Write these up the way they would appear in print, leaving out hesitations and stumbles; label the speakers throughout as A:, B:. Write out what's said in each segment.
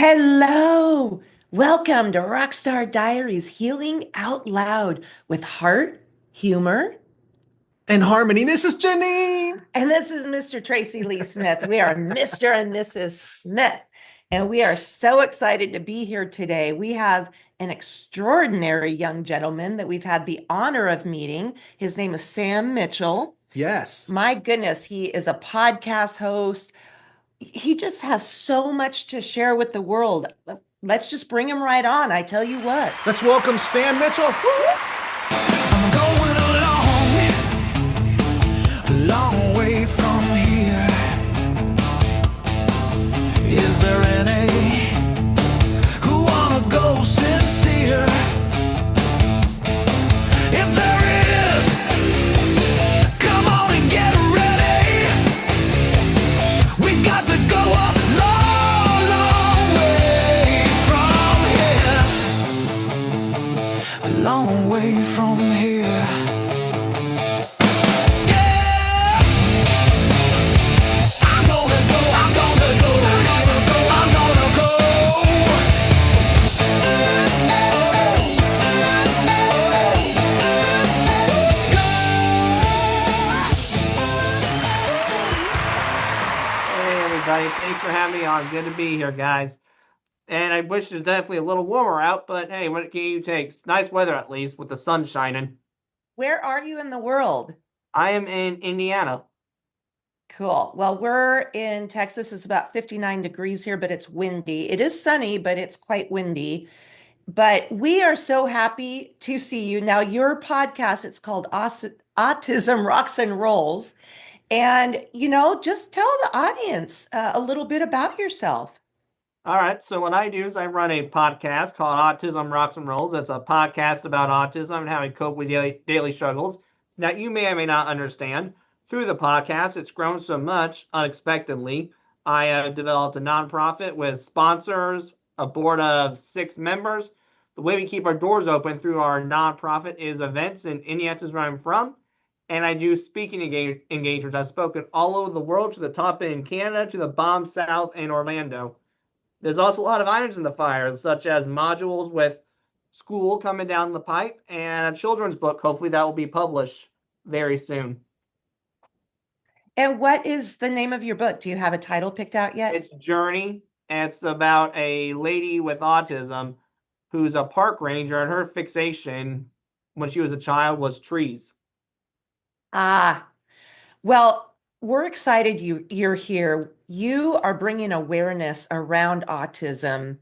A: Hello. Welcome to Rockstar Diaries, healing out loud with heart, humor,
B: And Harmony, this is Janine.
A: and this is Mr. Tracy Lee Smith. We are Mr. and Mrs. Smith, and we are so excited to be here today. We have an extraordinary young gentleman that we've had the honor of meeting. His name is Sam Mitchell.
B: Yes.
A: My goodness, he is a podcast host. He just has so much to share with the world. Let's just bring him right on. I tell you what.
B: Let's welcome Sam Mitchell.
C: I'm going a long way from here. Is there any who wanna go sincere? If there is, come on and get ready. We got to go a long way from here. A long way from here.
D: Thanks for having me on. Good to be here, guys. And I wish it was definitely a little warmer out, but hey, what can you take? It's nice weather at least with the sun shining.
A: Where are you in the world?
D: I am in Indiana.
A: Cool. Well, we're in Texas. It's about 59 degrees here, but it's windy. It is sunny, but it's quite windy. But we are so happy to see you. Now, your podcast, it's called Autism Rocks and Rolls. And, just tell the audience a little bit about yourself.
D: All right, so what I do is I run a podcast called Autism Rocks and Rolls. It's a podcast about autism and how we cope with daily struggles that you may or may not understand. Through the podcast, it's grown so much unexpectedly. I developed a nonprofit with sponsors, a board of 6 members. The way we keep our doors open through our nonprofit is events in Indiana, where I'm from. And I do speaking engagements. I've spoken all over the world, to the top in Canada, to the bomb south in Orlando. There's also a lot of irons in the fire, such as modules with school coming down the pipe and a children's book. Hopefully that will be published very soon.
A: And what is the name of your book? Do you have a title picked out yet?
D: It's Journey, and it's about a lady with autism who's a park ranger, and her fixation when she was a child was trees.
A: Well, we're excited you're here. You are bringing awareness around autism.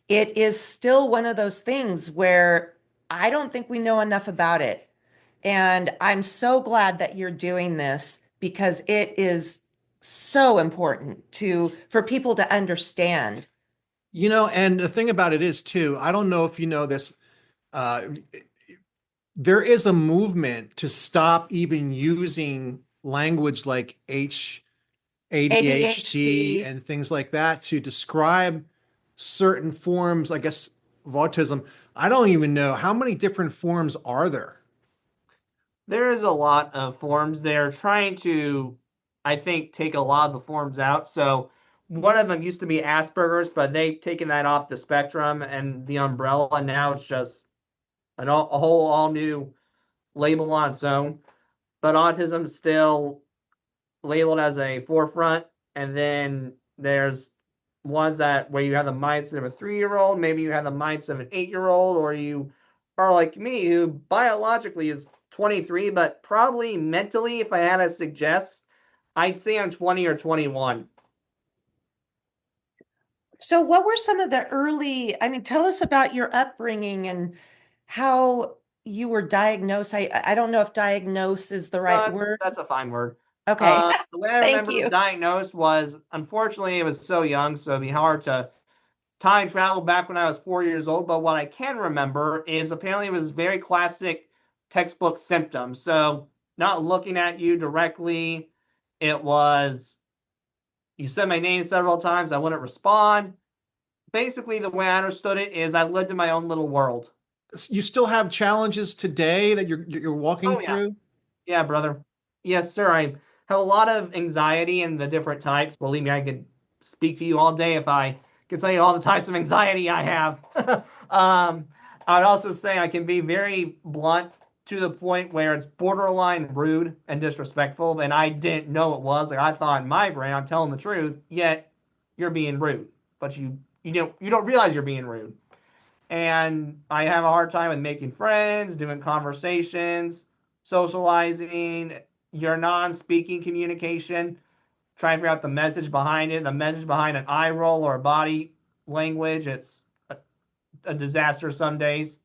A: It is still one of those things where I don't think we know enough about it. And I'm so glad that you're doing this because it is so important for people to understand.
B: And the thing about it is too, I don't know if you know this, there is a movement to stop even using language like ADHD and things like that to describe certain forms, I guess, of autism. I don't even know how many different forms are there.
D: There is a lot of forms. They're trying to, I think, take a lot of the forms out. So one of them used to be Asperger's, but they've taken that off the spectrum and the umbrella, and now it's just a whole all new label on its own. But autism is still labeled as a forefront, and then there's ones where you have the mindset of a 3-year-old, maybe you have the mindset of an 8-year-old, or you are like me, who biologically is 23, but probably mentally, if I had to suggest, I'd say I'm 20 or 21.
A: So what were some of the tell us about your upbringing and how you were diagnosed. I don't know if diagnose is the right word.
D: That's a fine word.
A: Okay.
D: The way I
A: Thank
D: remember
A: you.
D: diagnosed was, unfortunately, it was so young, so it'd be hard to time travel back when I was 4 years old. But what I can remember is apparently it was very classic textbook symptoms. So not looking at you directly, it was you said my name several times, I wouldn't respond. Basically, the way I understood it is I lived in my own little world.
B: You still have challenges today that you're walking through?
D: Yeah, brother. Yes, sir. I have a lot of anxiety and the different types. Believe me, I could speak to you all day if I can tell you all the types of anxiety I have. I would also say I can be very blunt to the point where it's borderline rude and disrespectful, and I didn't know it was. Like I thought in my brain, I'm telling the truth, yet you're being rude, but you don't realize you're being rude. And I have a hard time with making friends, doing conversations, socializing, your non-speaking communication, trying to figure out the message behind it, the message behind an eye roll or a body language. It's a disaster some days.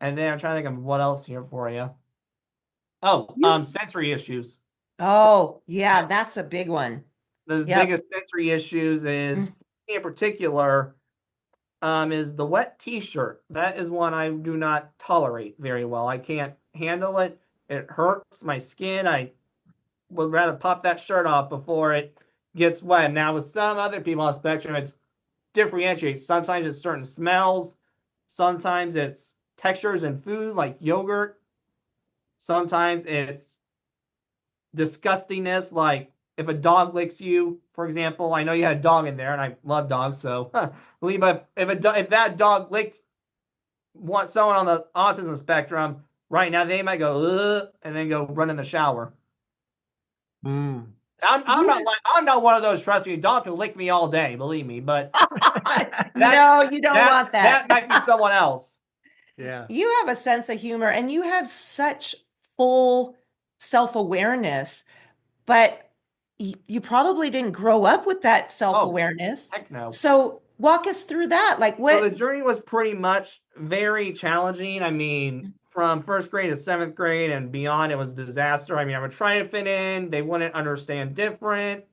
D: And then I'm trying to think of what else here for you. Oh, sensory issues.
A: Oh, yeah, that's a big one.
D: The
A: Yep.
D: biggest sensory issues is, in particular, is the wet t-shirt. That is one I do not tolerate very well. I can't handle it. It hurts my skin. I would rather pop that shirt off before it gets wet. Now, with some other people on the spectrum, it's differentiates. Sometimes it's certain smells. Sometimes it's textures in food, like yogurt. Sometimes it's disgustingness, like if a dog licks you, for example. I know you had a dog in there, and I love dogs, so believe if that dog licked someone on the autism spectrum right now, they might go ugh, and then go run in the shower. I'm not one of those. Trust me, a dog can lick me all day, believe me. But
A: No, you don't want that.
D: That might be someone else.
B: Yeah.
A: You have a sense of humor and you have such full self-awareness, but you probably didn't grow up with that self-awareness.
D: Heck no.
A: So walk us through that. Like what?
D: So the journey was pretty much very challenging. I mean, from first grade to seventh grade and beyond, it was a disaster. I mean, I would try to fit in. They wouldn't understand different.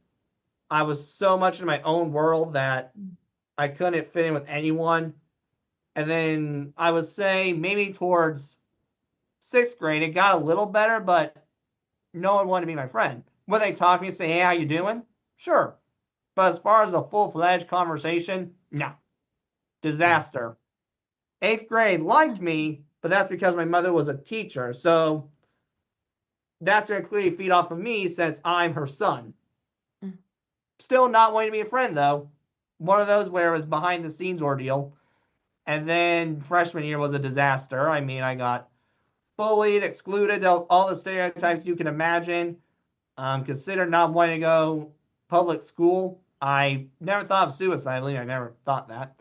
D: I was so much in my own world that I couldn't fit in with anyone. And then I would say maybe towards sixth grade, it got a little better, but no one wanted to be my friend. When they talk to me and say, hey, how you doing? Sure. But as far as a full-fledged conversation, no. Disaster. Eighth grade liked me, but that's because my mother was a teacher. So that's going to clearly feed off of me since I'm her son. Still not wanting to be a friend, though. One of those where it was behind-the-scenes ordeal. And then freshman year was a disaster. I mean, I got bullied, excluded, all the stereotypes you can imagine. Considered not wanting to go public school. I never thought of suicide. I never thought that.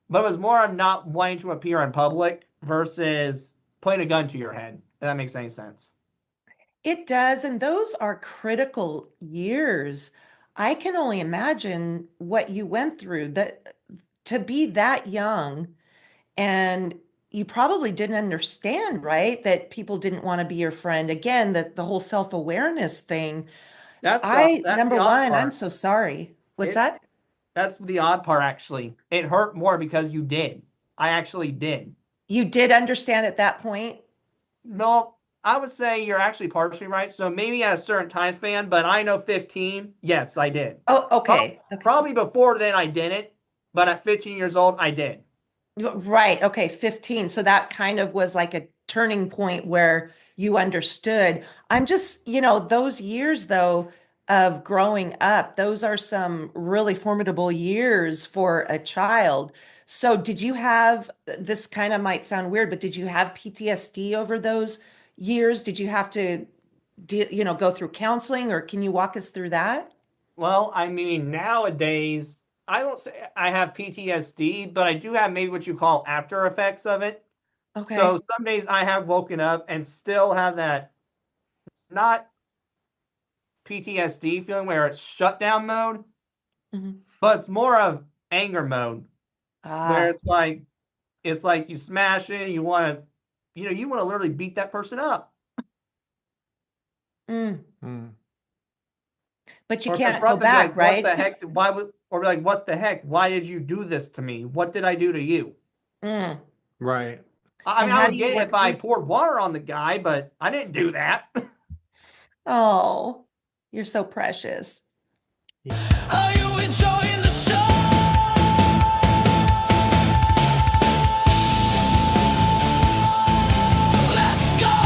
D: But it was more of not wanting to appear in public versus putting a gun to your head, if that makes any sense.
A: It does. And those are critical years. I can only imagine what you went through, that to be that young, and you probably didn't understand, right? That people didn't want to be your friend. Again, the whole self-awareness thing.
D: That's
A: Number
D: the odd
A: one,
D: part.
A: I'm so sorry. What's that?
D: That's the odd part, actually. It hurt more because you did. I actually did.
A: You did understand at that point?
D: No, I would say you're actually partially right. So maybe at a certain time span, but I know 15, yes, I did.
A: Oh, okay.
D: Probably before then I didn't, but at 15 years old, I did.
A: Right. Okay. 15. So that kind of was like a turning point where you understood. I'm just, those years though of growing up, those are some really formidable years for a child. So did you have, this kind of might sound weird, but did you have PTSD over those years? Did you have to, go through counseling, or can you walk us through that?
D: Well, I mean, nowadays, I don't say I have PTSD, but I do have maybe what you call after effects of it.
A: Okay.
D: So some days I have woken up and still have that not PTSD feeling where it's shutdown mode, but it's more of anger mode, where it's like you smash it, you want to literally beat that person up.
A: But you
D: Or
A: can't
D: confront
A: go
D: them,
A: back,
D: like,
A: right?
D: What the heck? Or like, what the heck? Why did you do this to me? What did I do to you?
B: Right.
D: I
A: And
D: mean,
A: how
D: I
A: do
D: would
A: you
D: get it
A: work
D: if I
A: through-
D: poured water on the guy, but I didn't do that.
A: Oh, you're so precious.
C: Are you enjoying the show? Let's go!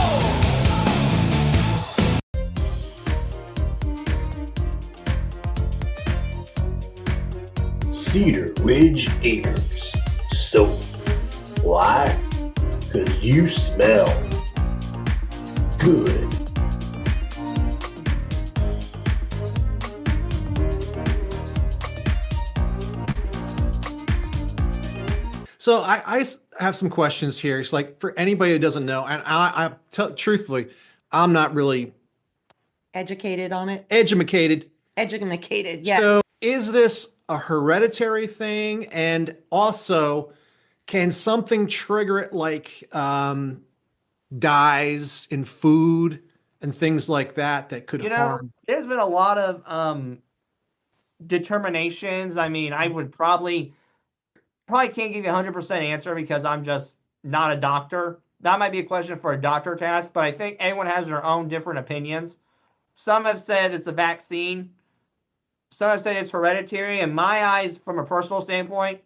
E: Cedar Ridge Acres. So, why? 'Cause you smell good.
B: So I have some questions here. It's like for anybody who doesn't know, and truthfully, I'm not really
A: Educated on it.
B: educated.
A: Educated. Yeah.
B: So is this a hereditary thing? And also, can something trigger it like dyes in food and things like that could harm?
D: There's been a lot of determinations. I mean, I would probably can't give you a 100% answer because I'm just not a doctor. That might be a question for a doctor to ask, but I think everyone has their own different opinions. Some have said it's a vaccine. Some have said it's hereditary. In my eyes, from a personal standpoint,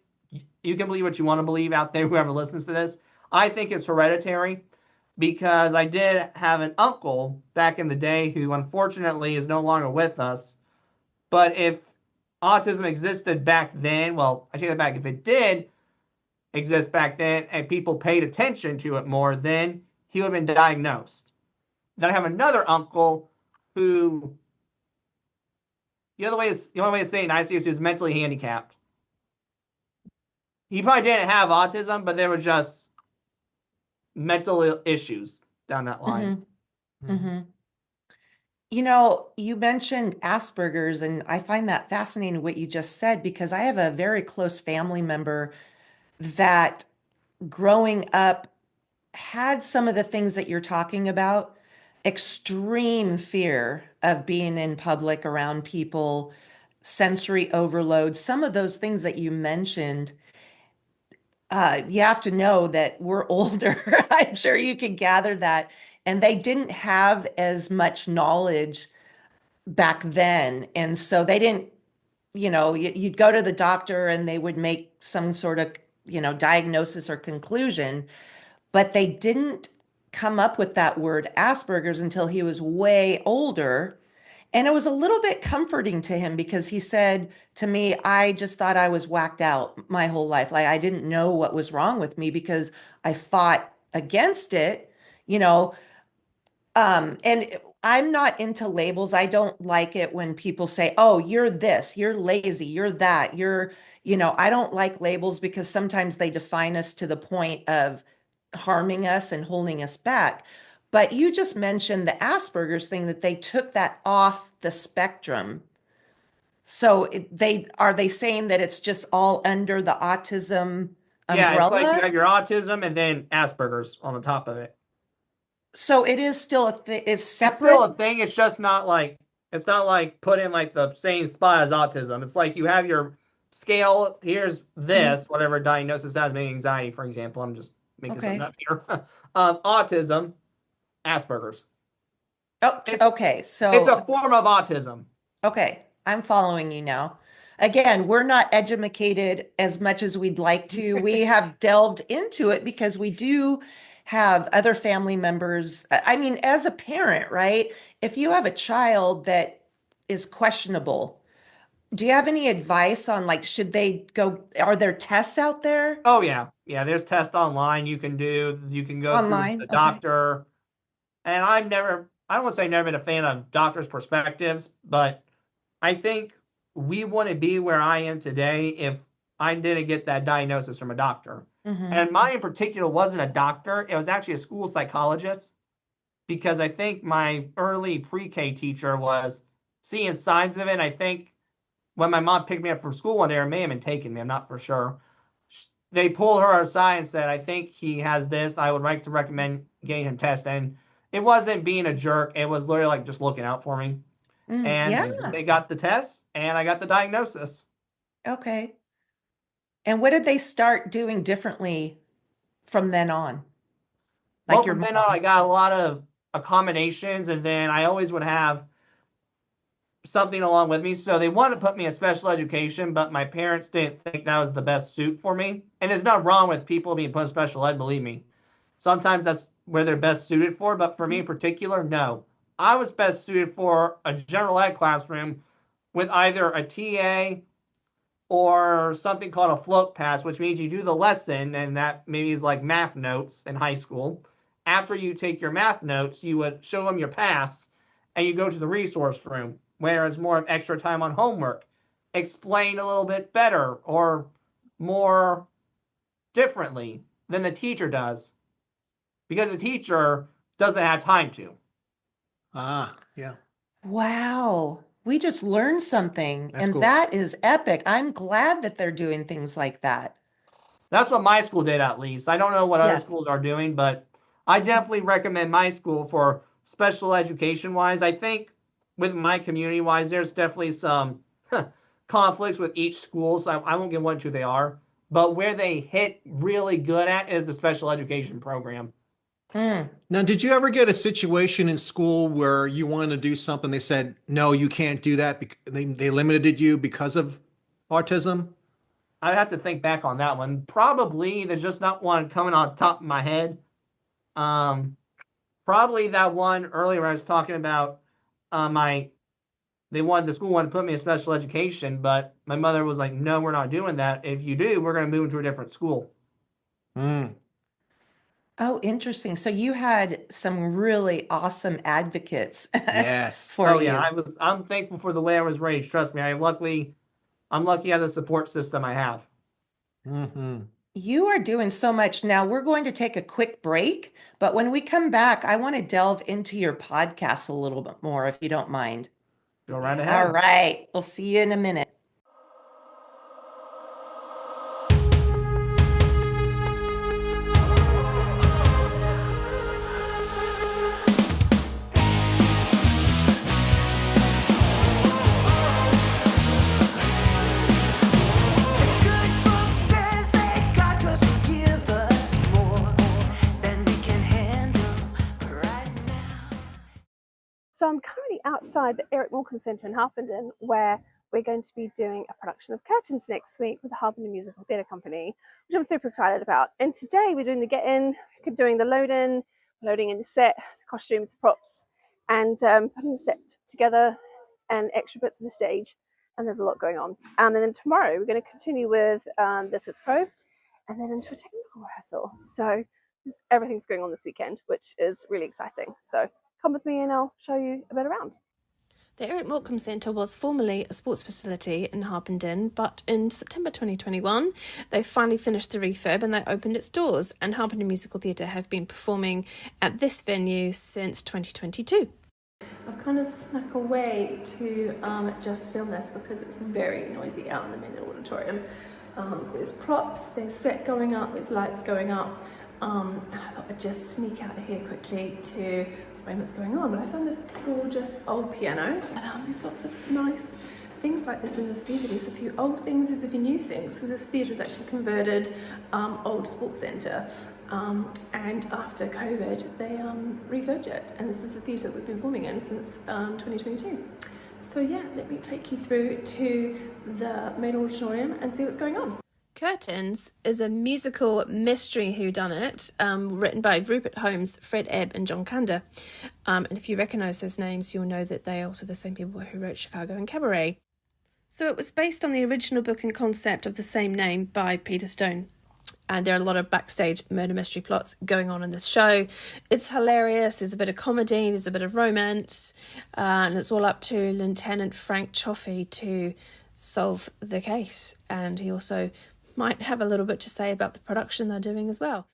D: you can believe what you want to believe out there, whoever listens to this. I think it's hereditary because I did have an uncle back in the day who unfortunately is no longer with us. But if autism existed back then, well, I take that back. If it did exist back then and people paid attention to it more, then he would have been diagnosed. Then I have another uncle who, the only way to say it nicely is he was mentally handicapped. He probably didn't have autism, but there were just mental issues down that line.
A: Mm-hmm. You know, you mentioned Asperger's, and I find that fascinating what you just said because I have a very close family member that growing up had some of the things that you're talking about, extreme fear of being in public around people, sensory overload, some of those things that you mentioned. You have to know that we're older. I'm sure you can gather that. And they didn't have as much knowledge back then. And so they didn't, you'd go to the doctor and they would make some sort of, diagnosis or conclusion, but they didn't come up with that word Asperger's until he was way older. And it was a little bit comforting to him because he said to me, I just thought I was whacked out my whole life. Like I didn't know what was wrong with me because I fought against it, you know. And I'm not into labels. I don't like it when people say, oh, you're this, you're lazy, you're that, I don't like labels because sometimes they define us to the point of harming us and holding us back. But you just mentioned the Asperger's thing that they took that off the spectrum. So are they saying that it's just all under the autism
D: Yeah, it's like you
A: umbrella?
D: have your autism and then Asperger's on the top of it.
A: So it is still a thing. It's
D: It's
A: separate.
D: still a thing. It's just not like put in like the same spot as autism. It's like you have your scale. Here's this, whatever diagnosis has, maybe anxiety, for example. I'm just making something up here. Autism, Asperger's.
A: Oh, okay. So
D: it's a form of autism.
A: okay, I'm following you now. Again, we're not educated as much as we'd like to. We have delved into it because we do have other family members. I mean, as a parent, right? If you have a child that is questionable, do you have any advice on like, should they go, are there tests out there
D: Oh yeah, yeah. There's tests online you can do. You can go through
A: online?
D: the
A: Okay.
D: doctor. And I don't want to say I've never been a fan of doctors' perspectives, but I think we wouldn't be where I am today if I didn't get that diagnosis from a doctor.
A: Mhm.
D: And mine in particular wasn't a doctor. It was actually a school psychologist because I think my early pre-K teacher was seeing signs of it. And I think when my mom picked me up from school one day, or may have been taking me, I'm not for sure. They pulled her aside and said, I think he has this. I would like to recommend getting him tested. And it wasn't being a jerk. It was literally like just looking out for me. And
A: Yeah.
D: they got the test and I got the diagnosis.
A: Okay. And what did they start doing differently from then on?
D: Well,
A: Like your
D: from then on,
A: mom?
D: I got a lot of accommodations, and then I always would have something along with me. So they wanted to put me in special education, but my parents didn't think that was the best suit for me. And there's nothing wrong with people being put in special ed, believe me. Sometimes that's where they're best suited for, but for me in particular, no. I was best suited for a general ed classroom with either a TA or something called a float pass, which means you do the lesson, and that maybe is like math notes in high school. After you take your math notes, you would show them your pass, and you go to the resource room, where it's more of extra time on homework, explained a little bit better or more differently than the teacher does, because the teacher doesn't have time to.
B: Yeah.
A: Wow. We just learned something,
B: That's
A: and
B: cool.
A: that is epic. I'm glad that they're doing things like that.
D: That's what my school did, at least. I don't know what other
A: Yes.
D: schools are doing, but I definitely recommend my school for special education wise. I think with my community wise, there's definitely some conflicts with each school, so I won't get into who they are. But where they hit really good at is the special education program.
A: Mm.
B: Now, did you ever get a situation in school where you wanted to do something? They said, no, you can't do that. They limited you because of autism?
D: I'd have to think back on that one. Probably there's just not one coming on top of my head. Probably that one earlier I was talking about the school wanted to put me in special education, but my mother was like, no, we're not doing that. If you do, we're going to move into a different school.
B: Mm.
A: Oh, interesting. So you had some really awesome advocates
B: Yes.
A: for
D: Oh
A: you.
D: yeah, I'm thankful for the way I was raised. Trust me, I'm lucky to have the support system I have.
B: Mm-hmm.
A: You are doing so much. Now, we're going to take a quick break, but when we come back, I want to delve into your podcast a little bit more, if you don't mind.
D: Go right
A: All
D: ahead.
A: right. We'll see you in a minute.
C: The good book says that God doesn't give us more than we can handle right now.
F: So I'm currently outside the Eric Morecambe Centre in Harpenden, where we're going to be doing a production of Curtains next week with the Harpenden Musical Theatre Company, which I'm super excited about. And today we're doing the get-in, doing the load-in, loading in the set, the costumes, the props, and putting the set together and extra bits of the stage. And there's a lot going on. And then tomorrow we're going to continue with This Is Pro, and then into a technical rehearsal. So everything's going on this weekend, which is really exciting. So come with me and I'll show you a bit around. The Eric Morecambe Centre was formerly a sports facility in Harpenden, but in September 2021, they finally finished the refurb and they opened its doors, and Harpenden Musical Theatre have been performing at this venue since 2022. I've kind of snuck away to just film this because it's very noisy out in the main auditorium. There's props, there's set going up, there's lights going up. And I thought I'd just sneak out of here quickly to explain what's going on. But I found this gorgeous old piano. And there's lots of nice things like this in this theatre. There's a few old things, there's a few new things, because this theatre is actually a converted old sports centre. And after COVID, they refurbed it. And this is the theatre that we've been performing in since 2022. So yeah, let me take you through to the main auditorium and see what's going on. Curtains is a musical mystery whodunit written by Rupert Holmes, Fred Ebb and John Kander. And if you recognise those names, you'll know that they are also the same people who wrote Chicago and Cabaret. So it was based on the original book and concept of the same name by Peter Stone. And there are a lot of backstage murder mystery plots going on in this show. It's hilarious. There's a bit of comedy. There's a bit of romance. And it's all up to Lieutenant Frank Chaffee to solve the case. And he also might have a little bit to say about the production they're doing as well.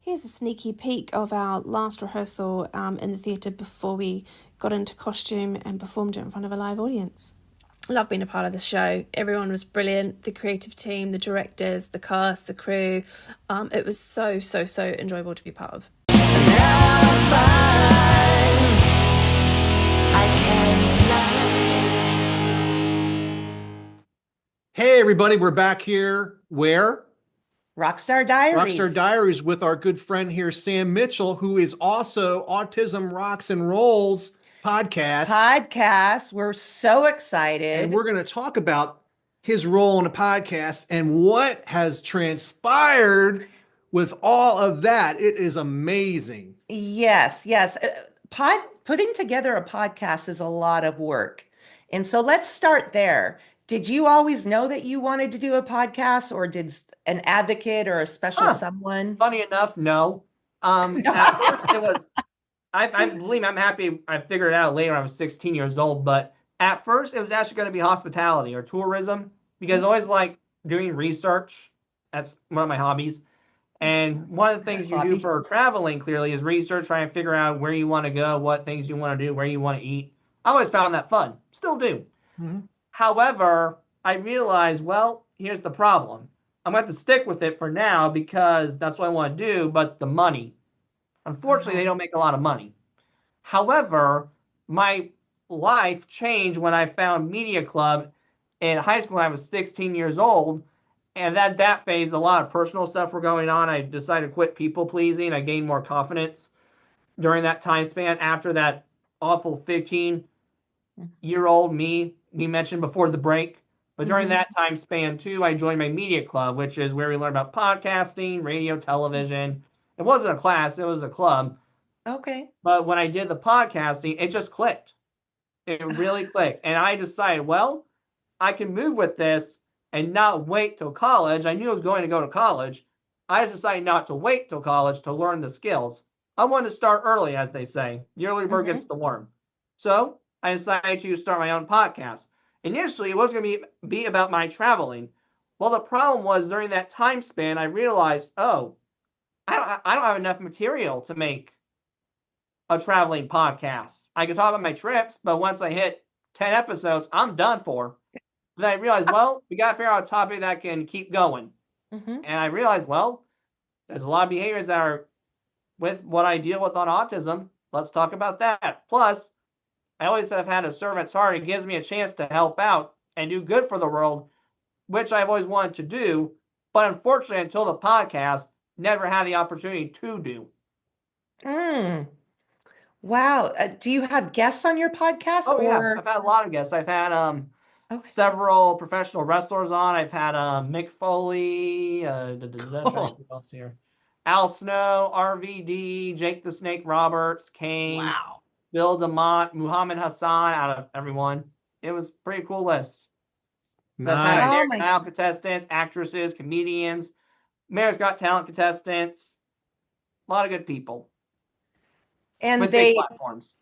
F: Here's a sneaky peek of our last rehearsal in the theatre before we got into costume and performed it in front of a live audience. Love being a part of the show. Everyone was brilliant. The creative team, the directors, the cast, the crew. It was so enjoyable to be part of.
B: Hey, everybody, we're back here. Where?
A: Rockstar Diaries.
B: Rockstar Diaries with our good friend here, Sam Mitchell, who is also Autism Rocks and Rolls podcast.
A: We're so excited.
B: And we're going to talk about his role in the podcast and what has transpired with all of that. It is amazing.
A: Yes. Putting together a podcast is a lot of work. And so let's start there. Did you always know that you wanted to do a podcast, or did an advocate or a special
D: Huh.
A: someone?
D: Funny enough, no. At first it was. I believe I'm happy. I figured it out later. I was 16 years old, but at first it was actually going to be hospitality or tourism because I always like doing research. That's one of my hobbies. And one of the things you do
A: Hobby.
D: for traveling clearly is research, trying to figure out where you want to go, what things you want to do, where you want to eat. I always found that fun. Still do.
B: Mhm.
D: However, I realized, well, here's the problem. I'm going to have to stick with it for now because that's what I want to do, but the money. Unfortunately, they don't make a lot of money. However, my life changed when I found Media Club in high school when I was 16 years old. And that phase, a lot of personal stuff were going on. I decided to quit people pleasing. I gained more confidence during that time span after that awful 15-year-old me we mentioned before the break. But during
A: Mhm.
D: that time span too, I joined my media club, which is where we learn about podcasting, radio, television. It wasn't a class, it was a club.
A: Okay.
D: But when I did the podcasting, it just clicked. It really clicked. And I decided, well, I can move with this and not wait till college. I knew I was going to go to college. I just decided not to wait till college to learn the skills. I wanted to start early, as they say. The early bird
A: Mhm.
D: gets the worm. So I decided to start my own podcast. Initially, it was going to be about my traveling. Well, the problem was during that time span, I realized, oh, I don't have enough material to make a traveling podcast. I can talk about my trips, but once I hit 10 episodes, I'm done for. Then I realized, well, we got to figure out a topic that can keep going.
A: Mhm.
D: And I realized, well, there's a lot of behaviors that are with what I deal with on autism. Let's talk about that. Plus, I always have had a servant's heart. It gives me a chance to help out and do good for the world, which I've always wanted to do. But unfortunately, until the podcast, never had the opportunity to do.
A: Mm. Wow. Do you have guests on your podcast
D: Oh yeah, I've
A: or?
D: had a lot of guests. I've had
A: Okay.
D: several professional wrestlers on. I've had Mick Foley, trying to think who else here. Al Snow, RVD, Jake the Snake Roberts, Kane,
B: Wow.
D: Bill DeMott, Muhammad Hassan, out of everyone. It was a pretty cool list. I've had
A: Oh
B: Nice.
A: my.
D: American Idol contestants, actresses, comedians, Mayor's Got Talent contestants. A lot of good people
A: And
D: with big
A: they
D: platforms.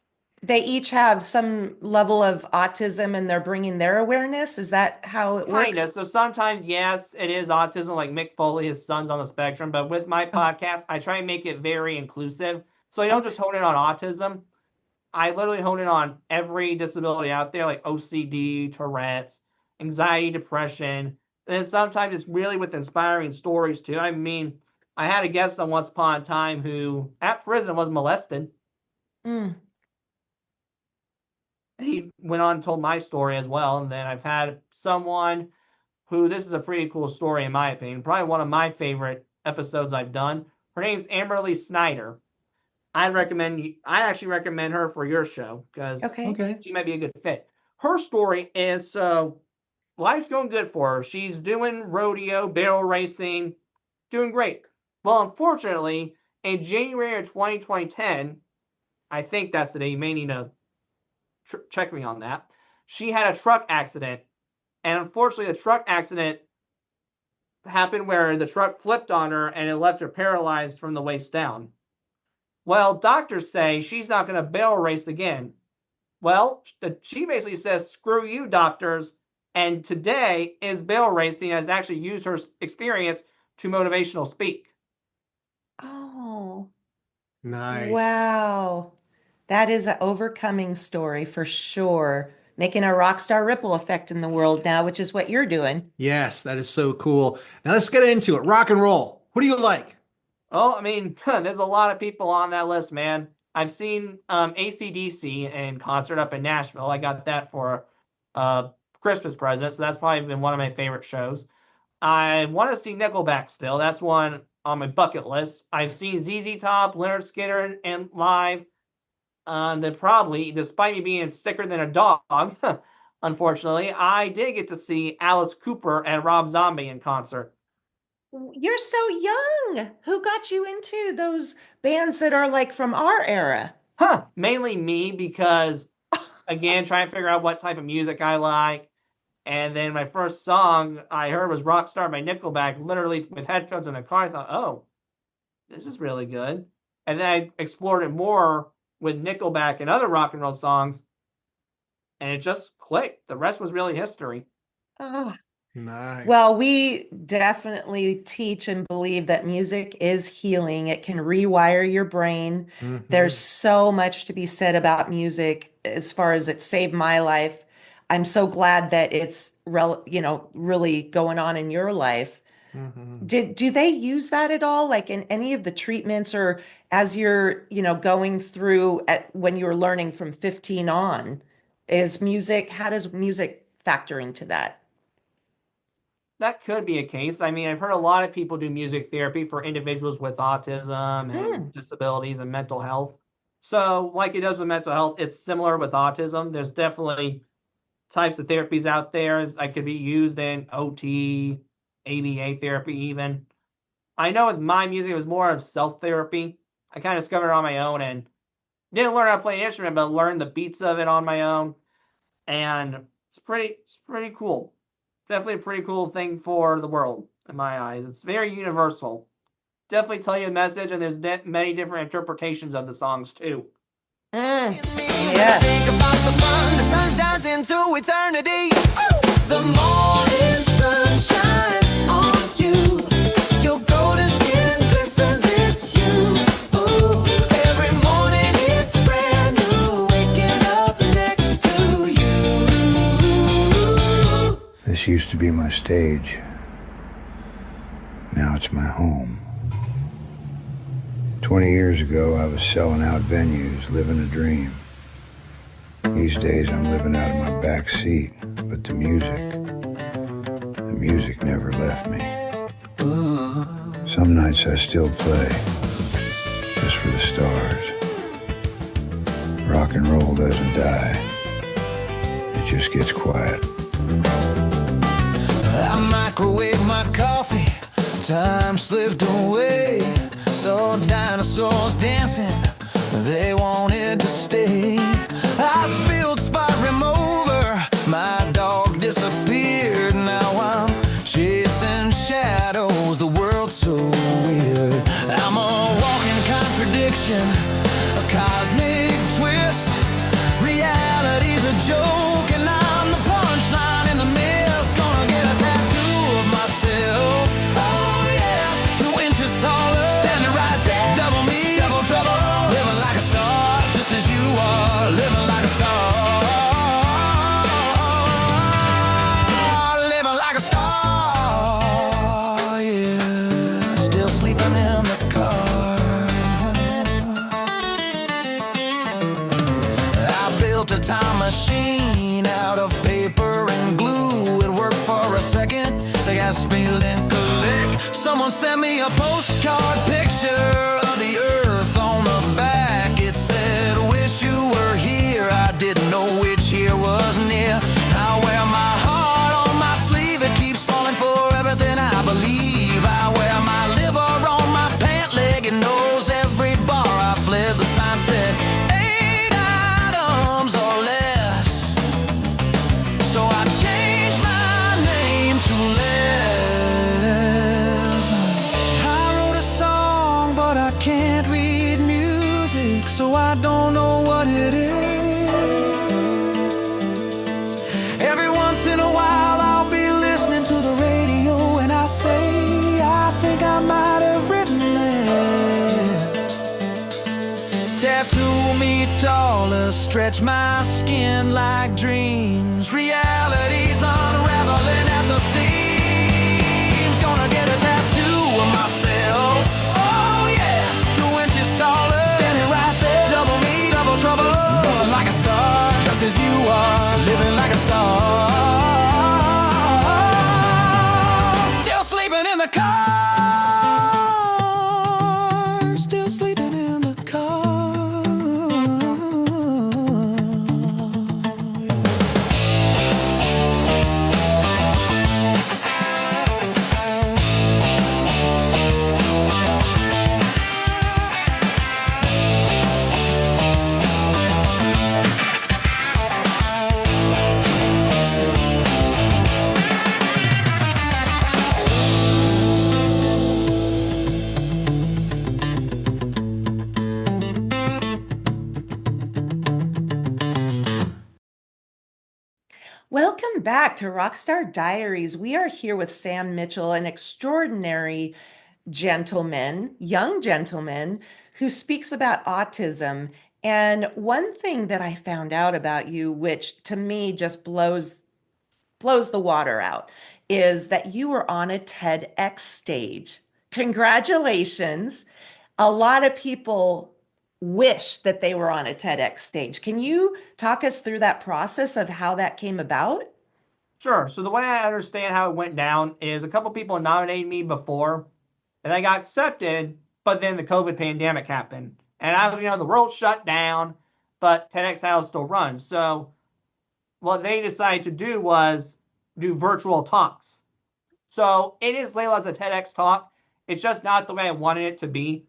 A: they each have some level of autism and they're bringing their awareness. Is that how it
D: Kind of.
A: works?
D: So sometimes, yes, it is autism, like Mick Foley, his son's on the spectrum. But with my
A: Oh,
D: podcast, I try and make it very inclusive. So I don't
A: okay.
D: just hone in on autism. I literally hone in on every disability out there, like OCD, Tourette's, anxiety, depression. And then sometimes it's really with inspiring stories too. I mean, I had a guest on once upon a time who, at prison, was molested.
A: Mm.
D: He went on and told my story as well. And then I've had someone who, this is a pretty cool story in my opinion, probably one of my favorite episodes I've done. Her name's Amberly Snyder. I actually recommend her for your show because
A: Okay.
B: Okay.
D: she might be a good fit. Her story is, so life's going good for her. She's doing rodeo, barrel racing, doing great. Well, unfortunately, in January of 2010, I think that's the day. You may need to check me on that. She had a truck accident, and unfortunately, the truck accident happened where the truck flipped on her and it left her paralyzed from the waist down. Well, doctors say she's not going to barrel race again. Well, she basically says, screw you, doctors. And today is barrel racing, has actually used her experience to motivational speak.
A: Oh,
B: Nice.
A: wow. That is an overcoming story for sure. Making a rock star ripple effect in the world now, which is what you're doing.
B: Yes, that is so cool. Now let's get into it. Rock and roll. What do you like?
D: Oh, I mean, there's a lot of people on that list, man. I've seen AC/DC in concert up in Nashville. I got that for Christmas present, so that's probably been one of my favorite shows. I want to see Nickelback still. That's one on my bucket list. I've seen ZZ Top, Leonard Skinner, and live. Then probably, despite me being sicker than a dog, unfortunately, I did get to see Alice Cooper and Rob Zombie in concert.
A: You're so young. Who got you into those bands that are like from our era?
D: Mainly me because, again, trying to figure out what type of music I like. And then my first song I heard was Rockstar by Nickelback, literally with headphones in the car. I thought, oh, this is really good. And then I explored it more with Nickelback and other rock and roll songs, and it just clicked. The rest was really history.
A: Oh,
B: Nice.
A: well, we definitely teach and believe that music is healing. It can rewire your brain.
B: Mhm.
A: There's so much to be said about music as far as it saved my life. I'm so glad that it's really going on in your life.
B: Mhm.
A: Do they use that at all, like in any of the treatments or as you're, going through when you were learning from 15 on? How does music factor into that?
D: That could be a case. I mean, I've heard a lot of people do music therapy for individuals with autism
A: Hmm.
D: and disabilities and mental health. So, like it does with mental health, it's similar with autism. There's definitely types of therapies out there that could be used in OT, ABA therapy, even. I know with my music, it was more of self therapy. I kind of discovered it on my own and didn't learn how to play an instrument, but learned the beats of it on my own. And it's pretty cool. Definitely a pretty cool thing for the world in my eyes. It's very universal. Definitely tell you a message, and there's many different interpretations of the songs too.
A: Mm.
C: When I
A: Yeah.
C: think about the fun, the sun shines into eternity. The morning sun shines on you. Your golden skin glistens, it's you. Ooh. Every morning it's brand new, waking up next to you.
G: This used to be my stage. Now it's my home. 20 years ago, I was selling out venues, living a dream. These days, I'm living out of my back seat, but the music never left me. Some nights I still play, just for the stars. Rock and roll doesn't die. It just gets quiet.
C: I microwave my coffee, time slipped away. Saw dinosaurs dancing, they wanted to stay. I spilled spot remover, my dog disappeared. Now I'm chasing shadows, the world's so weird. I'm a walking contradiction, a cosmic twist. Reality's a joke and I'm the punchline in the mist. Gonna get a tattoo of myself. Oh yeah, 2 inches taller, standing right there. Double me, double trouble. Living like a star, just as you are. Living like a star. Living like a star, yeah. Still sleeping in the car. I built a time machine out of paper and glue. It worked for a second, say I spilled and collect. Someone sent me a postcard picture of the earth on the back. It said, wish you were here. I didn't know which here was near. I wear my heart on my sleeve. It keeps falling for everything I believe. I wear my liver on my pant leg. It knows every bar I fled. The sign said 8 items or less. So I changed my name to Les. I wrote a song, but I can't read music, so I don't know what it is. Every once in a while I'll be listening to the radio and I say, I think I might have written it. Tattoo me taller, stretch my skin like dreams. Reality's unraveling at the seams. Gonna get a tattoo of myself. Oh yeah, 2 inches taller, standing right there. Double me, double trouble. Living like a star, just as you are. Living like a star. Still sleeping in the car. Still sleeping in the car.
A: back to Rockstar Diaries. We are here with Sam Mitchell, an extraordinary gentleman, young gentleman, who speaks about autism. And one thing that I found out about you, which to me just blows the water out, is that you were on a TEDx stage. Congratulations. A lot of people wish that they were on a TEDx stage. Can you talk us through that process of how that came about?
D: Sure. So the way I understand how it went down is a couple people nominated me before, and I got accepted, but then the COVID pandemic happened. And the world shut down, but TEDx House still runs. So what they decided to do was do virtual talks. So it is labeled as a TEDx talk. It's just not the way I wanted it to be,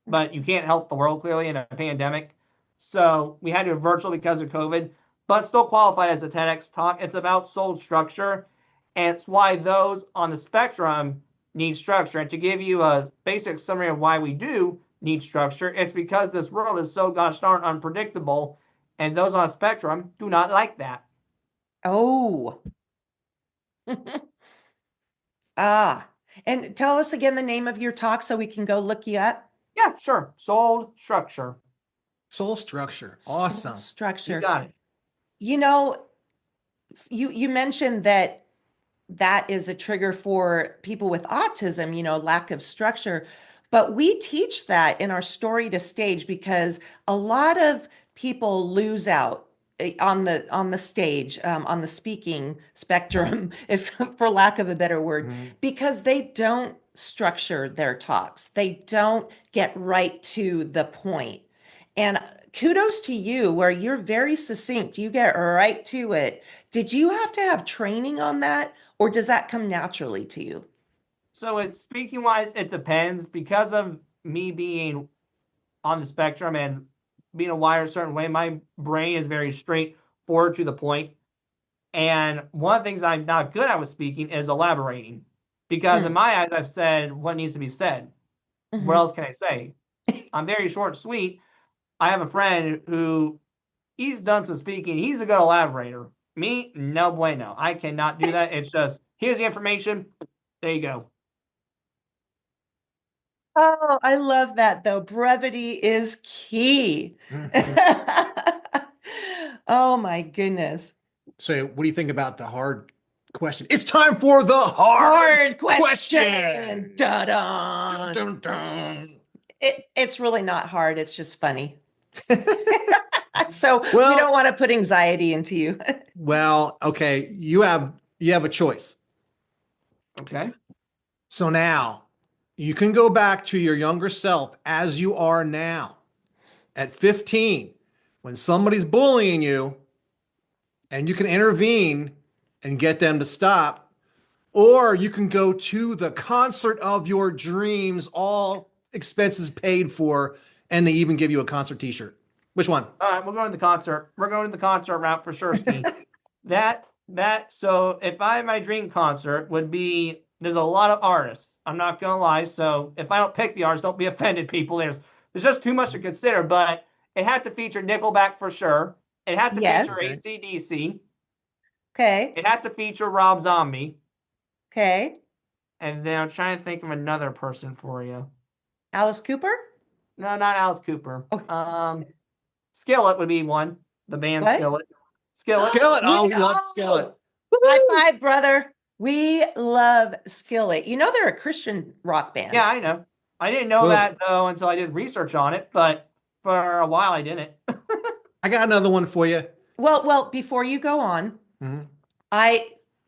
D: but you can't help the world clearly in a pandemic. So we had to do virtual because of COVID, but still qualified as a TEDx talk. It's about soul structure, and it's why those on the spectrum need structure. And to give you a basic summary of why we do need structure, it's because this world is so gosh darn unpredictable, and those on a spectrum do not like that.
A: Oh. Ah. And tell us again the name of your talk so we can go look you up.
D: Yeah, sure. Soul structure.
B: Soul structure. Awesome.
D: You
A: Structure.
D: got it.
A: You know, you mentioned that is a trigger for people with autism, lack of structure. But we teach that in our story to stage because a lot of people lose out on the stage, on the speaking spectrum, if for lack of a better word, because they don't structure their talks. They don't get right to the point. And kudos to you, where you're very succinct. You get right to it. Did you have to have training on that, or does that come naturally to you?
D: So it's speaking wise, it depends. Because of me being on the spectrum and being wired a certain way, my brain is very straightforward to the point. And one of the things I'm not good at with speaking is elaborating. Because in my eyes, I've said what needs to be said. What else can I say? I'm very short and sweet. I have a friend who he's done some speaking. He's a good elaborator. Me, no bueno. I cannot do that. It's just, here's the information. There you go.
A: Oh, I love that though. Brevity is key. Oh my goodness.
B: So what do you think about the hard question? It's time for the hard question.
A: Da-da.
B: Dun, dun, dun.
A: It's really not hard. It's just funny. So
B: Well-
A: we don't want to put anxiety into you.
B: Well, okay, you have a choice.
D: Okay.
B: So now you can go back to your younger self as you are now at 15 when somebody's bullying you, and you can intervene and get them to stop, or you can go to the concert of your dreams, all expenses paid for, and they even give you a concert t-shirt. Which one?
D: All right, we're going to the concert. We're going to the concert route for sure, Steve. So if my dream concert would be, there's a lot of artists. I'm not going to lie. So if I don't pick the artists, don't be offended, people. There's just too much to consider, but it had to feature Nickelback for sure. It had to feature AC/DC.
A: Okay.
D: It had to feature Rob Zombie.
A: Okay.
D: And then I'm trying to think of another person for you.
A: Alice Cooper?
D: No, not Alice Cooper.
A: Okay.
D: Skillet would be one. The band
A: What?
D: Skillet. Skillet.
B: Skillet. Oh, we love Skillet.
A: High five, brother. We love Skillet. They're a Christian rock band.
D: Yeah, I know. I didn't know that though until I did research on it, but for a while I didn't.
B: I got another one for you.
A: Well, before you go on,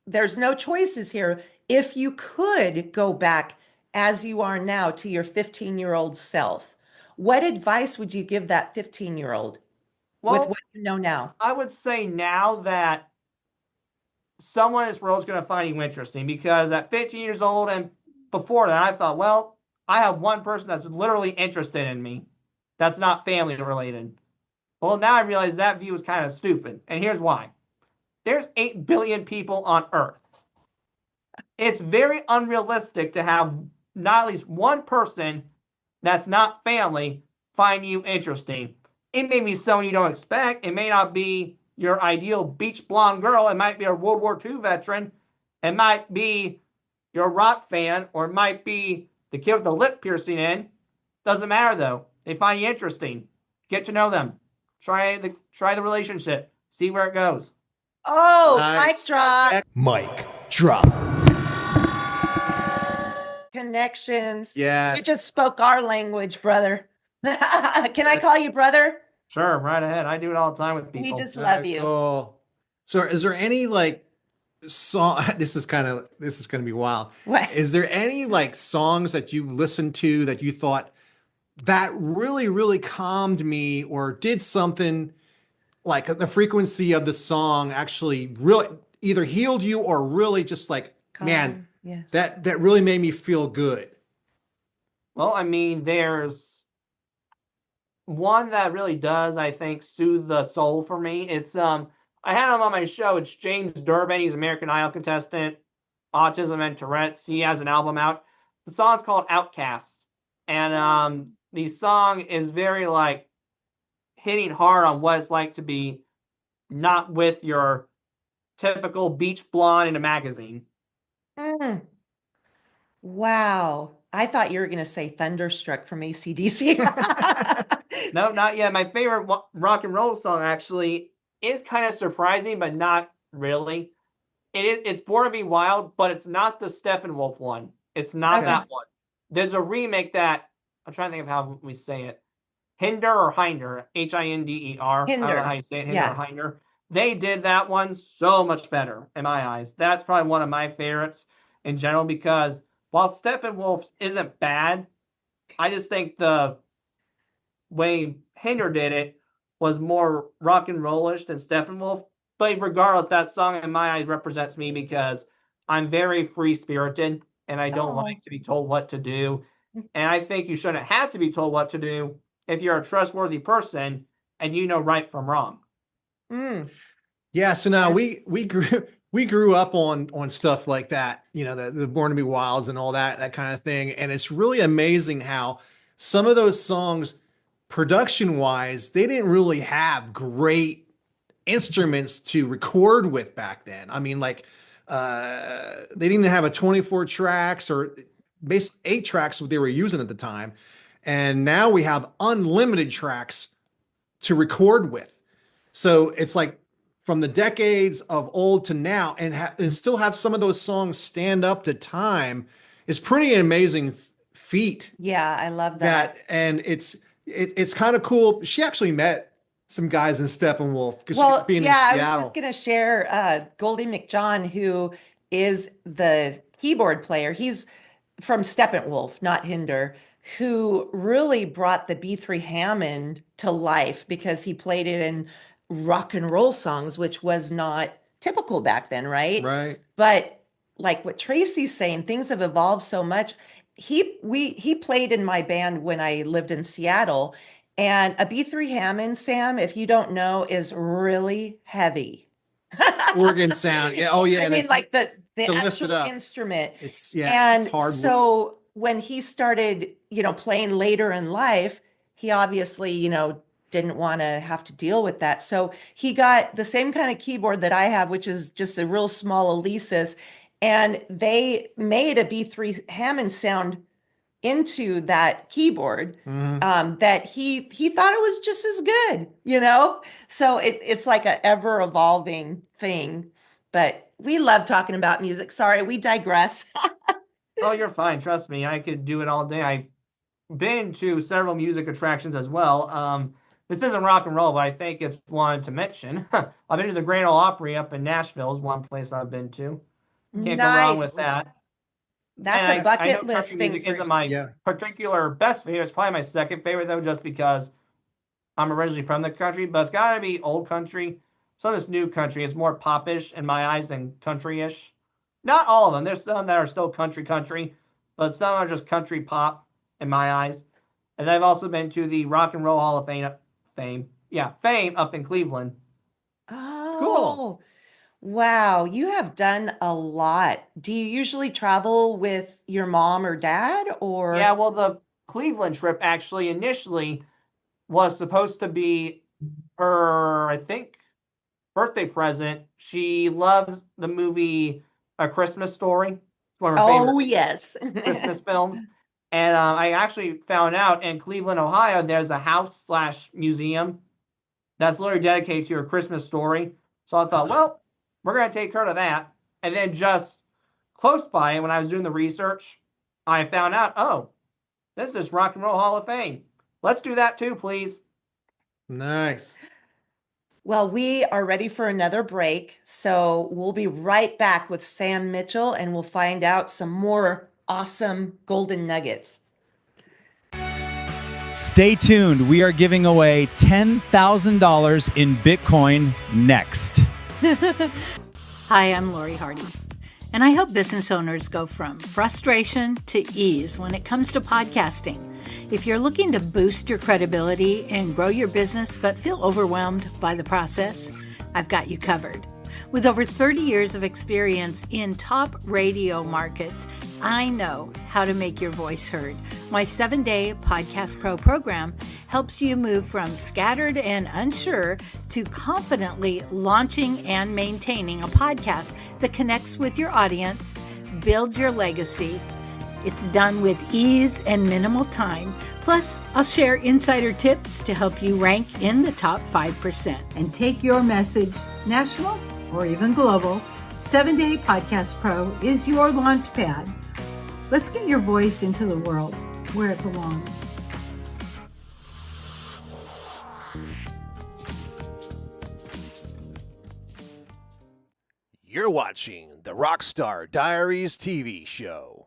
A: there's no choices here. If you could go back as you are now to your 15-year-old self, what advice would you give that 15-year-old with what you know now?
D: I would say now that someone in this world is going to find you interesting, because at 15 years old and before that, I thought, well, I have one person that's literally interested in me. That's not family related. Well, now I realize that view is kind of stupid. And here's why. There's 8 billion people on Earth. It's very unrealistic to have not at least one person that's not family find you interesting. It may be someone you don't expect. It may not be your ideal beach blonde girl. It might be a World War II veteran. It might be your rock fan, or it might be the kid with the lip piercing in. Doesn't matter though. They find you interesting. Get to know them. Try the relationship. See where it goes.
A: Oh,
B: Nice.
A: mic drop.
E: Mic drop.
A: Connections.
B: Yeah.
A: You just spoke our language, brother. Can I call you brother?
D: Sure, right ahead. I do it all the time with people.
A: We just love you.
B: Cool. So is there any like song this is going to be wild.
A: What?
B: Is there any like songs that you listened to that you thought that really, really calmed me, or did something like the frequency of the song actually really either healed you or really just like, man,
A: yes.
B: that really made me feel good?
D: Well, I mean, there's one that really does, I think, soothe the soul for me. It's I had him on my show. It's James Durbin. He's an American Idol contestant, autism and Tourette's. He has an album out. The song's called Outcast. And the song is very like hitting hard on what it's like to be not with your typical beach blonde in a magazine.
A: Mm. Wow. I thought you were going to say Thunderstruck from AC/DC.
D: No, not yet. My favorite rock and roll song actually is kind of surprising, but not really. It's Born to Be Wild, but it's not the Steppenwolf one. It's not that one. There's a remake that, I'm trying to think of how we say it. Hinder or Hinder, Hinder. I don't know how you say it, Hinder or Hinder. They did that one so much better in my eyes. That's probably one of my favorites in general, because while Steppenwolf isn't bad, I just think the way Hinder did it was more rock and rollish than Steppenwolf. But regardless, that song in my eyes represents me because I'm very free-spirited and I don't like to be told what to do. And I think you shouldn't have to be told what to do if you're a trustworthy person and you know right from wrong.
A: Mm.
B: Yeah, so now we grew up on stuff like that, you know, the Born to Be Wilds and all that kind of thing. And it's really amazing how some of those songs, production wise, they didn't really have great instruments to record with back then. I mean, like they didn't have a 24 tracks or basically 8 tracks what they were using at the time. And now we have unlimited tracks to record with. So it's like from the decades of old to now, and still have some of those songs stand up to time is pretty amazing feat.
A: Yeah, I love that.
B: And it's kind of cool. She actually met some guys in Steppenwolf because
A: Well,
B: being
A: yeah,
B: in
A: I
B: Seattle.
A: was going to share Goldie McJohn, who is the keyboard player. He's from Steppenwolf, not Hinder, who really brought the B3 Hammond to life because he played it in rock and roll songs, which was not typical back then, right?
B: Right.
A: But like what Tracy's saying, things have evolved so much. He played in my band when I lived in Seattle, and a B3 Hammond, Sam, if you don't know, is really heavy.
B: Organ sound. Yeah. Oh yeah.
A: I mean, like the
B: to lift it
A: actual
B: up.
A: instrument.
B: It's
A: And
B: it's hard.
A: so when he started, playing later in life, he obviously, didn't want to have to deal with that. So he got the same kind of keyboard that I have, which is just a real small Alesis. And they made a B3 Hammond sound into that keyboard that he thought it was just as good, So it's like an ever evolving thing. But we love talking about music. Sorry, we digress.
D: Oh, you're fine. Trust me. I could do it all day. I've been to several music attractions as well. This isn't rock and roll, but I think it's one to mention. I've been to the Grand Ole Opry up in Nashville is one place I've been to. Can't go wrong with that.
A: That's
D: And
A: a bucket
D: I know
A: list
D: country
A: thing.
D: music isn't my particular best favorite. It's probably my second favorite, though, just because I'm originally from the country. But it's got to be old country. Some of this new country is more popish in my eyes than country-ish. Not all of them. There's some that are still country, but some are just country pop in my eyes. And I've also been to the Rock and Roll Hall of Fame up in Cleveland.
A: Oh,
B: Cool.
A: Wow. You have done a lot. Do you usually travel with your mom or dad, or?
D: Yeah, well, the Cleveland trip actually initially was supposed to be her birthday present, she loves the movie A Christmas Story. It's one of her
A: Oh,
D: favorite
A: yes.
D: Christmas films. And I actually found out in Cleveland, Ohio, there's a house / museum that's literally dedicated to Her Christmas Story. So I thought, well, we're going to take her to that. And then just close by, when I was doing the research, I found out, oh, this is Rock and Roll Hall of Fame. Let's do that too, please.
B: Nice.
A: Well, we are ready for another break. So we'll be right back with Sam Mitchell and we'll find out some more awesome golden nuggets.
H: Stay tuned. We are giving away $10,000 in Bitcoin next.
I: Hi, I'm Lori Hardy, and I help business owners go from frustration to ease when it comes to podcasting. If you're looking to boost your credibility and grow your business but feel overwhelmed by the process, I've got you covered. With over 30 years of experience in top radio markets, I know how to make your voice heard. My 7-day Podcast Pro program helps you move from scattered and unsure to confidently launching and maintaining a podcast that connects with your audience, builds your legacy. It's done with ease and minimal time. Plus, I'll share insider tips to help you rank in the top 5% and take your message national or even global. 7-day Podcast Pro is your launch pad. Let's get your voice into the world where it belongs.
J: You're watching the Rockstar Diaries TV show.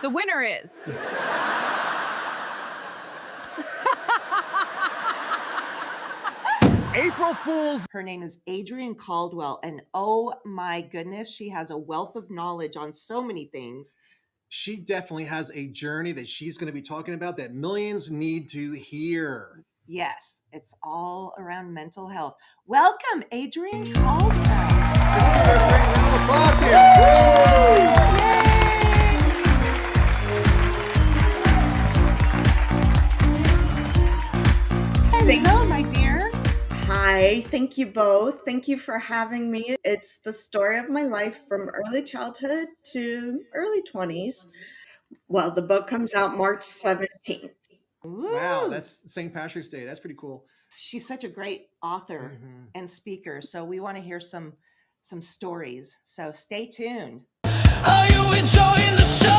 K: The winner is...
H: April Fool's.
A: Her name is Adrienne Caldwell, and oh my goodness, she has a wealth of knowledge on so many things.
B: She definitely has a journey that she's going to be talking about that millions need to hear.
A: Yes, it's all around mental health. Welcome, Adrienne Caldwell.
B: Let's give her a great round of applause here.
A: Hello, my dear.
L: Hi, thank you both. Thank you for having me. It's the story of my life from early childhood to early 20s. Well, the book comes out March 17th.
B: Wow, that's St. Patrick's Day. That's pretty cool.
A: She's such a great author and speaker, so we want to hear some stories. So stay tuned.
C: Are you enjoying the show?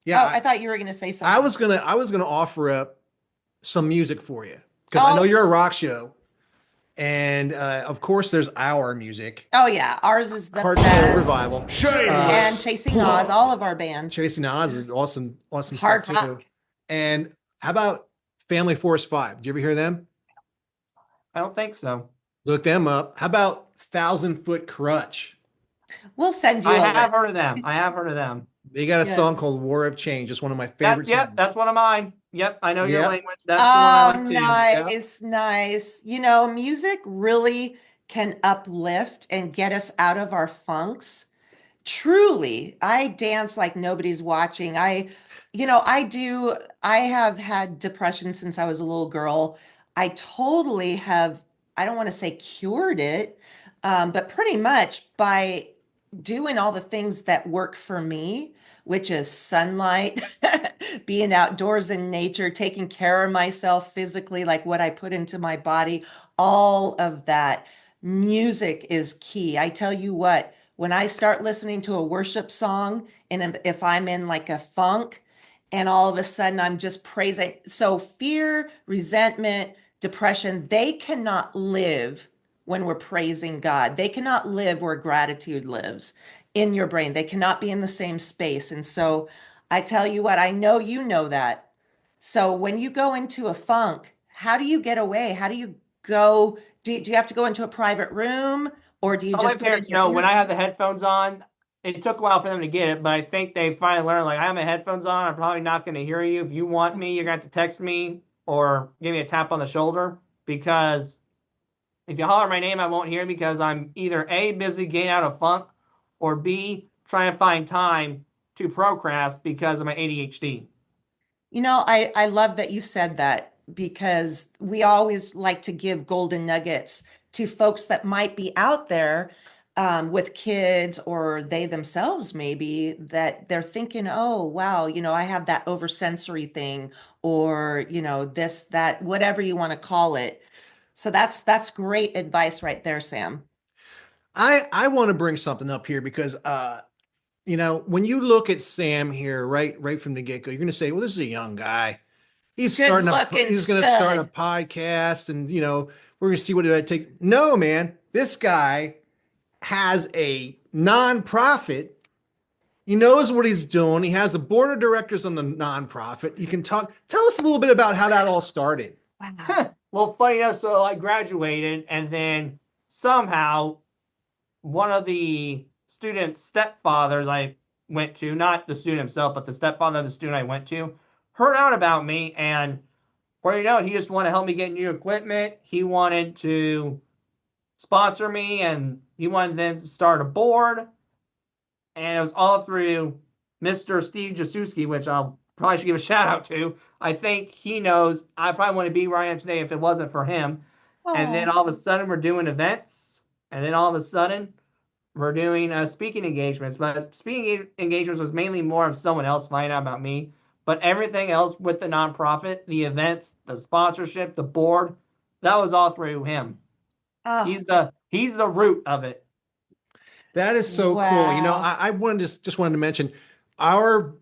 B: Yeah,
A: Oh, I thought you were going to say something.
B: I was gonna offer up some music for you because I know you're a rock show, and of course there's our music.
A: Oh yeah, ours is the
B: Heart
A: best.
B: Soul Revival,
A: And Chasing Oz, all of our bands.
B: Chasing Oz is awesome
A: Hard
B: stuff too.
A: rock.
B: And how about Family Force 5? Did you ever hear them?
D: I don't think so.
B: Look them up. How about 1,000 Foot Crutch?
A: We'll send you.
D: I
A: a
D: have
A: list.
D: heard of them. I have heard of them.
B: They got a
A: Yes.
B: song called War of Change. It's one of my favorite songs.
D: That's one of mine. Yep, I know your
B: Yep.
D: language. That's the one I
A: Oh,
D: like too.
A: nice, nice. You know, music really can uplift and get us out of our funks. Truly, I dance like nobody's watching. I have had depression since I was a little girl. I totally have, I don't want to say cured it, but pretty much by doing all the things that work for me, which is sunlight, being outdoors in nature, taking care of myself physically, like what I put into my body, all of that. Music is key. I tell you what, when I start listening to a worship song, and if I'm in like a funk, and all of a sudden I'm just praising. So fear, resentment, depression, they cannot live when we're praising God. They cannot live where gratitude lives in your brain. They cannot be in the same space. And so I tell you what, I know you know that. So when you go into a funk, how do you get away? How do you go? Do you have to go into a private room, or do you
D: All
A: just
D: my
A: put in
D: parents
A: your
D: know when
A: ear-
D: I have the headphones on, it took a while for them to get it, but I think they finally learned, like, I have my headphones on. I'm probably not going to hear you. If you want me, you're going to have to text me or give me a tap on the shoulder, because if you holler my name, I won't hear because I'm either A, busy getting out of funk, or B, trying to find time to procrast because of my ADHD.
A: I love that you said that because we always like to give golden nuggets to folks that might be out there with kids or they themselves maybe that they're thinking, oh, wow, I have that oversensory thing or, this, that, whatever you want to call it. So that's great advice right there, Sam.
B: I want to bring something up here because when you look at Sam here, right from the get-go, you're going to say, well, this is a young guy. He's
A: Good
B: going
A: looking
B: to start a
A: stud.
B: podcast and, we're going to see what it takes. No, man, this guy has a nonprofit. He knows what he's doing. He has a board of directors on the nonprofit. You can tell us a little bit about how that all started.
A: Wow.
D: Well, funny enough, so I graduated and then somehow one of the student's stepfathers I went to, not the student himself, but the stepfather of the student I went to, heard out about me. And before you know it, he just wanted to help me get new equipment. He wanted to sponsor me and he wanted then to start a board. And it was all through Mr. Steve Jasuski, which I'll probably should give a shout out to. I think he knows I probably wouldn't be where I am today if it wasn't for him. And then all of a sudden we're doing events. And then all of a sudden we're doing speaking engagements. But speaking engagements was mainly more of someone else finding out about me. But everything else with the nonprofit, the events, the sponsorship, the board, that was all through him.
A: Oh,
D: He's the root of it.
B: That is so cool. I just wanted to mention our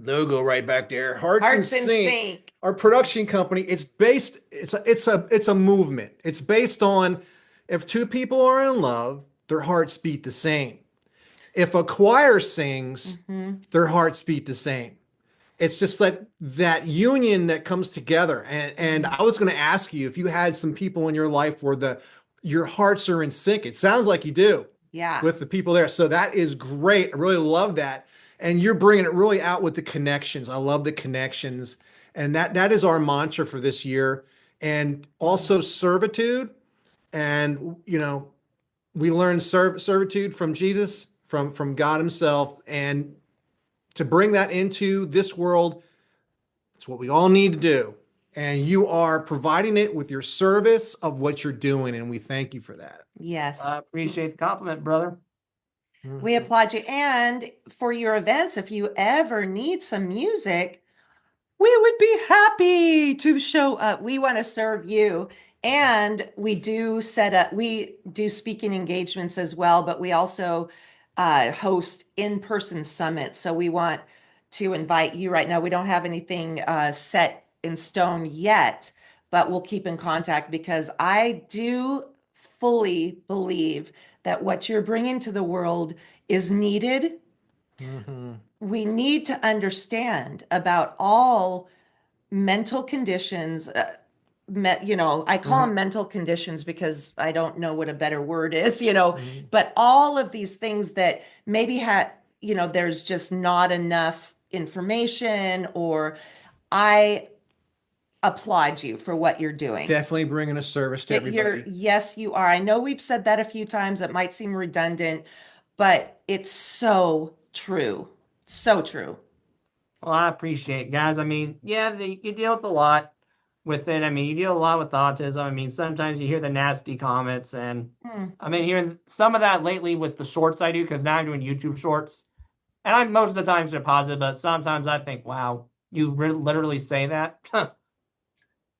B: logo right back there, Hearts in Sync. Our production company. It's a movement. It's based on if two people are in love, their hearts beat the same. If a choir sings, their hearts beat the same. It's just like that union that comes together. And I was going to ask you if you had some people in your life where your hearts are in sync. It sounds like you do.
A: Yeah.
B: With the people there. So that is great. I really love that. And you're bringing it really out with the connections. I love the connections. And that is our mantra for this year. And also servitude. And, we learn servitude from Jesus, from God himself. And to bring that into this world, it's what we all need to do. And you are providing it with your service of what you're doing. And we thank you for that.
A: Yes.
D: I appreciate the compliment, brother.
A: We applaud you. And for your events, if you ever need some music, we would be happy to show up. We want to serve you. And we do speaking engagements as well, but we also host in-person summits. So we want to invite you right now. We don't have anything set in stone yet, but we'll keep in contact because I do fully believe that what you're bringing to the world is needed. We need to understand about all mental conditions. I call them mental conditions because I don't know what a better word is, but all of these things that maybe there's just not enough information, or I applaud you for what you're doing.
B: Definitely bringing a service to everybody.
A: Yes, you are. I know we've said that a few times. It might seem redundant, but it's so true. So true.
D: Well, I appreciate it, guys. I mean, yeah, you deal with a lot with it. I mean, you deal a lot with autism. I mean, sometimes you hear the nasty comments, and I've been hearing some of that lately with the shorts I do, because now I'm doing YouTube shorts. And most of the times they're positive, but sometimes I think, wow, you literally say that?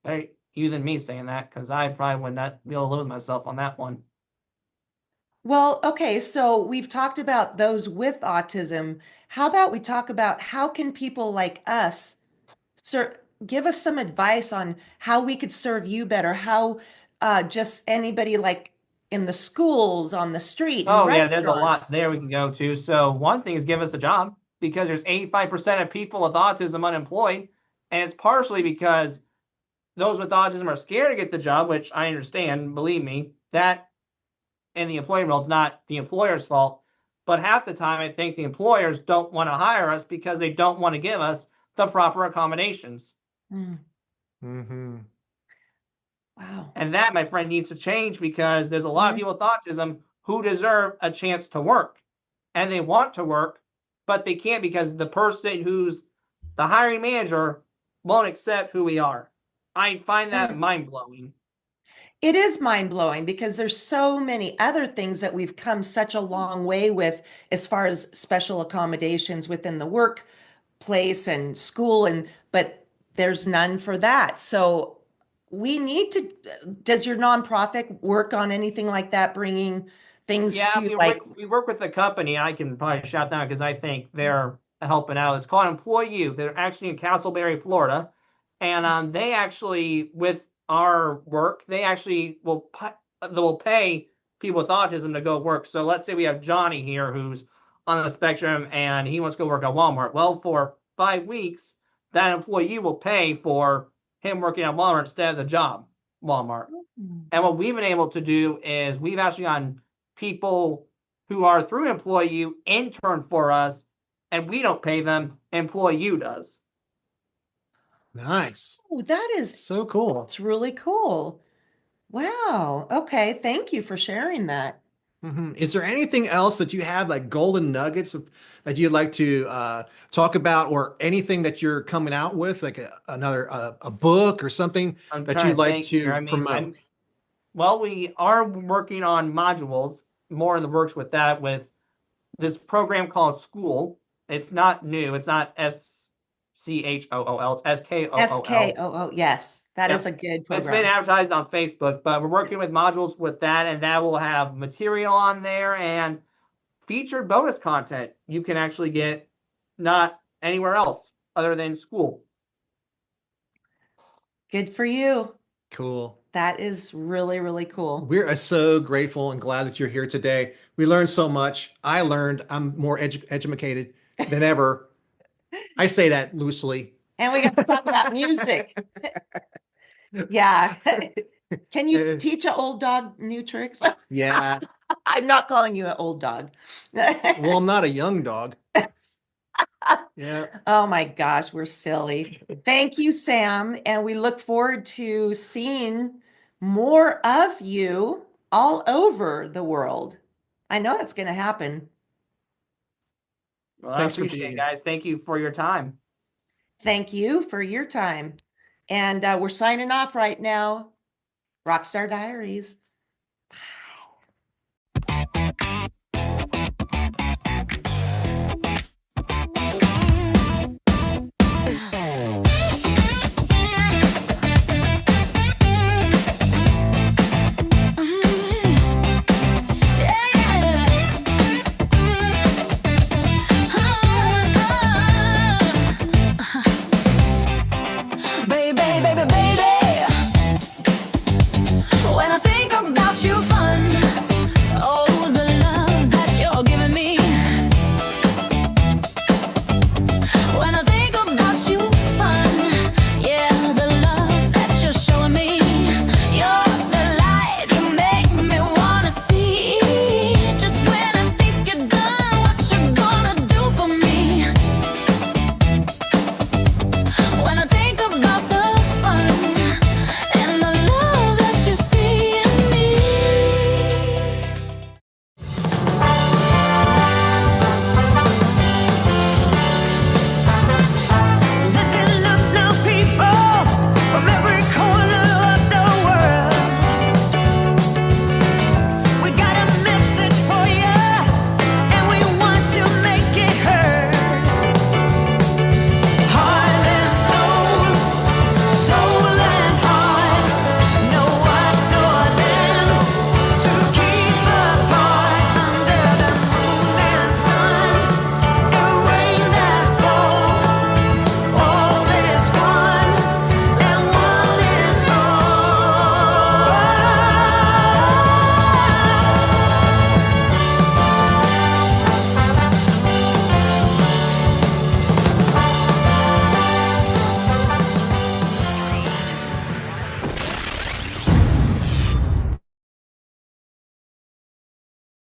D: Better you than me saying that, because I probably would not be able to live with myself on that one.
A: Well, okay, so we've talked about those with autism. How about we talk about how can people like us give us some advice on how we could serve you better? How just anybody like in the schools, on the street,
D: Oh, yeah,
A: restaurants.
D: there's a lot there we can go to. So one thing is give us a job, because there's 85% of people with autism unemployed. And it's partially because those with autism are scared to get the job, which I understand. Believe me, that in the employee world is not the employer's fault. But half the time, I think the employers don't want to hire us because they don't want to give us the proper accommodations.
A: Wow.
D: And that, my friend, needs to change because there's a lot of people with autism who deserve a chance to work. And they want to work, but they can't because the person who's the hiring manager won't accept who we are. I find that mind-blowing.
A: It is mind-blowing because there's so many other things that we've come such a long way with as far as special accommodations within the workplace and school, but there's none for that. So we need to, does your nonprofit work on anything like that, bringing things
D: Yeah,
A: to like,
D: we work with a company. I can probably shout down because I think they're helping out. It's called Employ You. They're actually in Castleberry, Florida, and they actually, with our work, they actually will pay people with autism to go work. So let's say we have Johnny here who's on the spectrum and he wants to go work at Walmart. Well, for 5 weeks, that employee will pay for him working at Walmart instead of the job, Walmart. And what we've been able to do is we've actually gotten people who are through Employ You intern for us, and we don't pay them. Employ You does.
B: Nice.
A: oh, that is,
B: So cool.
A: it's really cool. Wow. Okay. Thank you for sharing that.
B: Is there anything else that you have, like golden nuggets that you'd like to talk about, or anything that you're coming out with, like another a book or something
D: I'm
B: that
D: trying
B: you'd
D: to
B: like
D: think
B: to
D: here. I mean,
B: promote?
D: well, we are working on modules, more in the works with that, with this program called School. It's not new. It's not SCHOOL. It's SKOOL.
A: SKOO. Yes, that is a
D: Yep.
A: good
D: It's been
A: program.
D: advertised on Facebook, but we're working with modules with that, and that will have material on there and featured bonus content you can actually get not anywhere else other than school.
A: Good for you.
B: Cool.
A: That is really, really cool.
B: We're so grateful and glad that you're here today. We learned so much. I learned. I'm more educated than ever. I say that loosely.
A: And we got to talk about music. Yeah. Can you teach an old dog new tricks?
B: Yeah.
A: I'm not calling you an old dog.
B: Well, I'm not a young dog. Yeah.
A: Oh my gosh, we're silly. Thank you, Sam. And we look forward to seeing more of you all over the world. I know it's going to happen.
D: Well,
B: Thanks
D: I
B: for
D: appreciate
B: being
D: it, guys. Thank you for your time.
A: Thank you for your time. And we're signing off right now. Rockstar Diaries. Bye.